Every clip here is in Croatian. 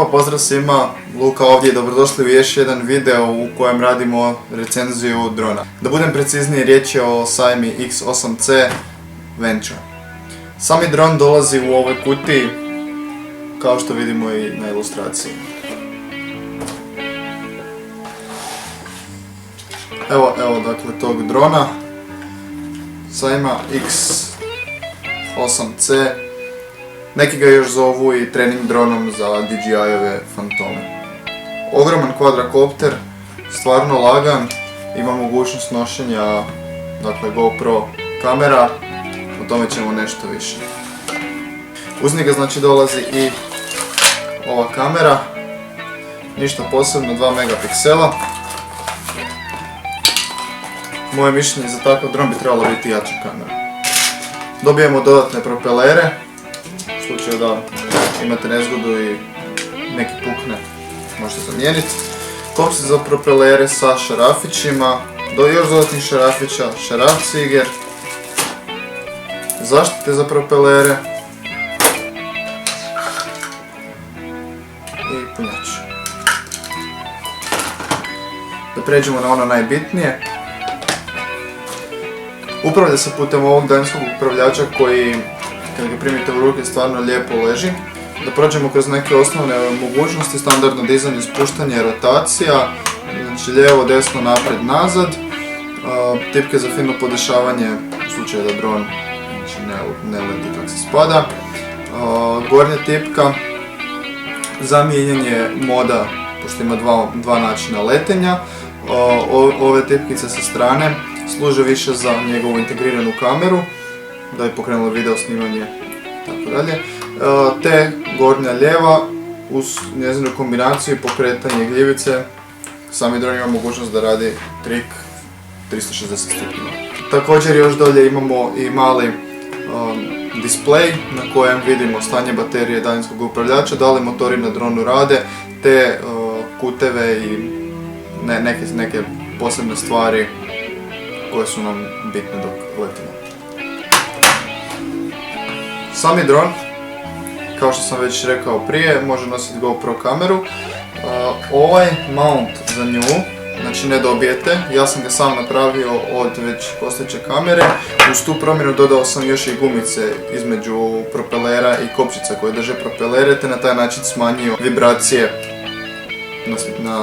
ekipa, pozdrav svima, Luka ovdje i dobrodošli u još jedan video u kojem radimo recenziju drona. Da budem precizniji, riječ je o Saimi X8C Venture. Sami dron dolazi u ovoj kutiji, kao što vidimo i na ilustraciji. Evo dakle tog drona, Saima X8C. Neki ga još zovu i trening dronom za DJI-ove fantome. Ogroman kvadrakopter, stvarno lagan, ima mogućnost nošenja, dakle GoPro kamera, o tome ćemo nešto više. Uz njega znači dolazi i ova kamera, ništa posebno, 2 megapiksela. Moje mišljenje za takav dron bi trebalo biti jača kamera. Dobijemo dodatne propelere, u slučaju da imate nezgodu i neki pukne, možete zamijeniti. Kopci za propelere sa šarafićima, još dodatnih šarafića, šaraf ciger, zaštite za propelere i punjač. Da pređemo na ono najbitnije. Upravlja se putem ovog daljinskog upravljača koji, kad ga primite u ruke, stvarno lijepo leži. Da prođemo kroz neke osnovne mogućnosti, standardno dizanje, spuštanje, rotacija, znači lijevo, desno, naprijed, nazad, tipke za fino podešavanje u slučaju da dron ne leti kako se spada, gornja tipka za mijenjanje moda, pošto ima dva načina letenja. Ove tipkice sa strane služe više za njegovu integriranu kameru, da bi pokrenulo video snimanje itd. Te gornja lijeva uz njezinu kombinaciju i pokretanje gljivice, sami dron ima mogućnost da radi trik 360 stupnjeva. Također još dolje imamo i mali display na kojem vidimo stanje baterije daljinskog upravljača, da li motori na dronu rade, te kuteve i neke posebne stvari koje su nam bitne dok letimo. Sami dron, kao što sam već rekao prije, može nositi GoPro kameru. Ovaj mount za nju, znači ne dobijete, ja sam ga sam napravio od već postojeće kamere. Uz tu promjenu dodao sam još i gumice između propelera i kopčica koje drže propelere, te na taj način smanjio vibracije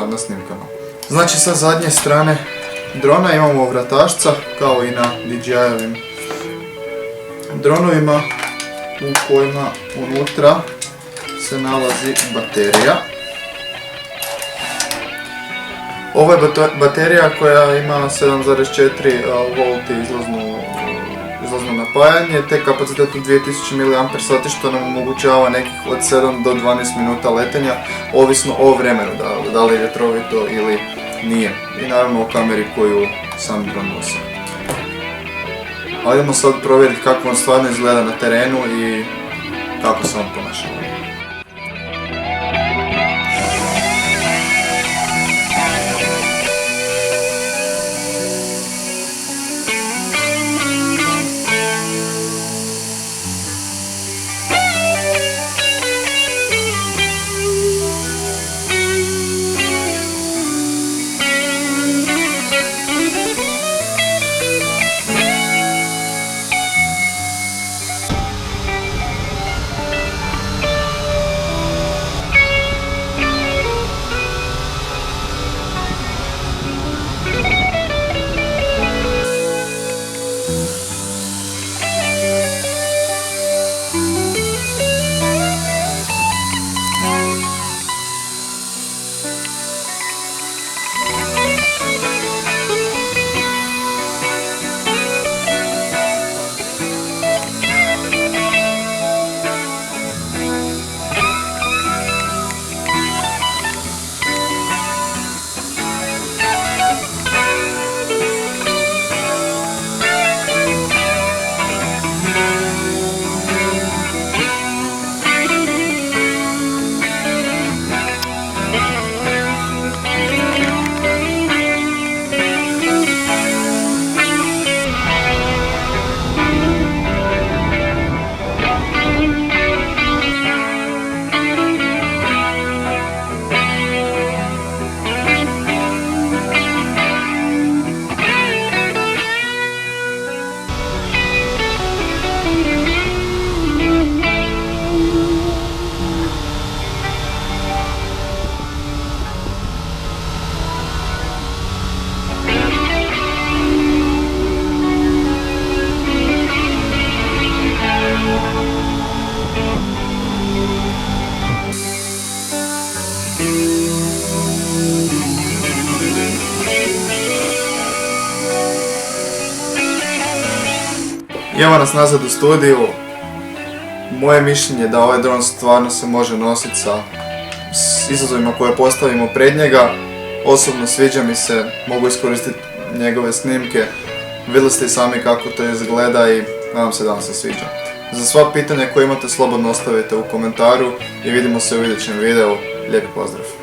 na snimkama. Znači sa zadnje strane drona imamo vratašca, kao i na DJI-ovim dronovima, u kojima unutra se nalazi baterija. Ovo je baterija koja ima 7,4 V izlazno napajanje, te kapacitet od 2000 mAh što nam omogućava nekih od 7 do 12 minuta letenja, ovisno o vremenu, da li je vjetrovito ili nije. I naravno o kameri koju sam dron nosi. Hajdemo sad provjeriti kako on stvarno izgleda na terenu i kako se on ponaša. I evo nas nazad u studiju. Moje mišljenje je da ovaj dron stvarno se može nositi s izazovima koje postavimo pred njega. Osobno sviđa mi se, mogu iskoristiti njegove snimke. Vidjeli ste i sami kako to izgleda i nadam se da vam se sviđa. Za sva pitanja koje imate slobodno ostavite u komentaru i vidimo se u idućem videu. Lijepi pozdrav!